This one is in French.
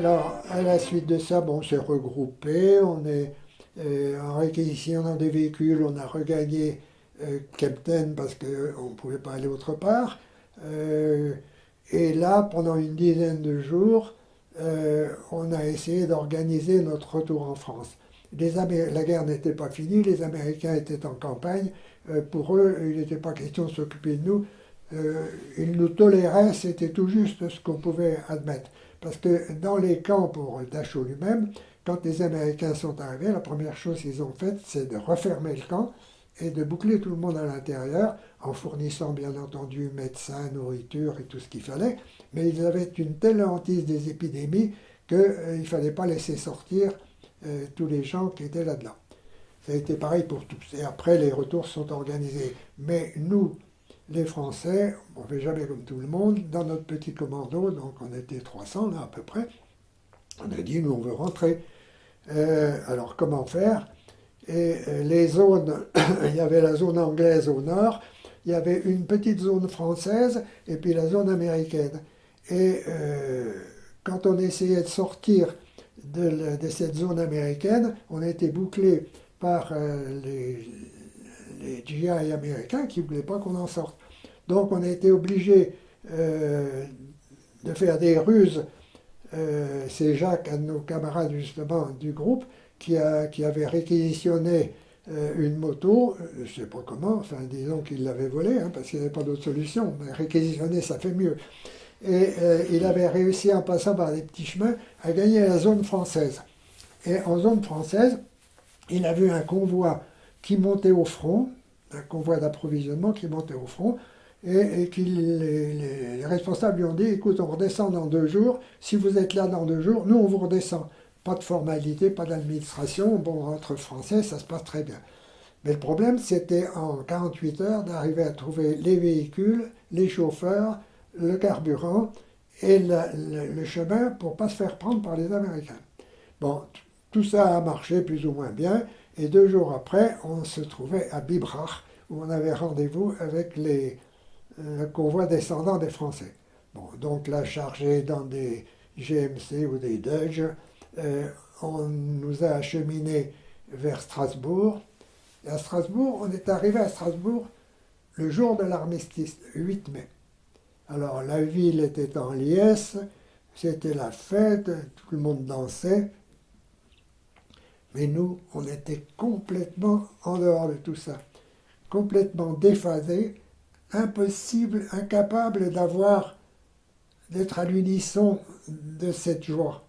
Alors, à la suite de ça, bon, on s'est regroupé, on est en réquisitionnant des véhicules, on a regagné Kempten parce qu'on ne pouvait pas aller autre part. Euh, et là, pendant une dizaine de jours, on a essayé d'organiser notre retour en France. La guerre n'était pas finie, les Américains étaient en campagne. Pour eux, il n'était pas question de s'occuper de nous. Ils nous toléraient, c'était tout juste ce qu'on pouvait admettre. Parce que dans les camps pour Dachau lui-même, quand les Américains sont arrivés, la première chose qu'ils ont faite, c'est de refermer le camp et de boucler tout le monde à l'intérieur, en fournissant bien entendu médecins, nourriture et tout ce qu'il fallait. Mais ils avaient une telle hantise des épidémies qu'il ne fallait pas laisser sortir tous les gens qui étaient là-dedans. Ça a été pareil pour tous. Et après, les retours sont organisés. Mais nous, les Français, on ne fait jamais comme tout le monde. Dans notre petit commando, donc on était 300 là à peu près, on a dit, nous on veut rentrer. Alors comment faire? Et les zones, il y avait la zone anglaise au nord, il y avait une petite zone française et puis la zone américaine. Et quand on essayait de sortir de cette zone américaine, on a été bouclé par les GI américains qui ne voulaient pas qu'on en sorte. Donc on a été obligé de faire des ruses. C'est Jacques, un de nos camarades justement du groupe, qui avait réquisitionné une moto, je ne sais pas comment, enfin disons qu'il l'avait volée, hein, parce qu'il n'y avait pas d'autre solution, mais réquisitionner ça fait mieux. Et il avait réussi en passant par des petits chemins à gagner la zone française. Et en zone française, il a vu un convoi qui montait au front, un convoi d'approvisionnement qui montait au front, et les responsables lui ont dit, écoute, on redescend dans 2 jours, si vous êtes là dans 2 jours, nous on vous redescend. Pas de formalité, pas d'administration, bon, entre Français, ça se passe très bien. Mais le problème, c'était en 48 heures d'arriver à trouver les véhicules, les chauffeurs, le carburant et le chemin pour ne pas se faire prendre par les Américains. Bon, tout ça a marché plus ou moins bien, et 2 jours après, on se trouvait à Bibrach, où on avait rendez-vous avec le convoi descendant des Français. Bon, donc là, chargé dans des GMC ou des Dodge, on nous a acheminés vers Strasbourg. Et à Strasbourg, on est arrivé à Strasbourg le jour de l'armistice, 8 mai. Alors la ville était en liesse, c'était la fête, tout le monde dansait. Mais nous, on était complètement en dehors de tout ça, complètement déphasés, impossible, incapable d'être à l'unisson de cette joie.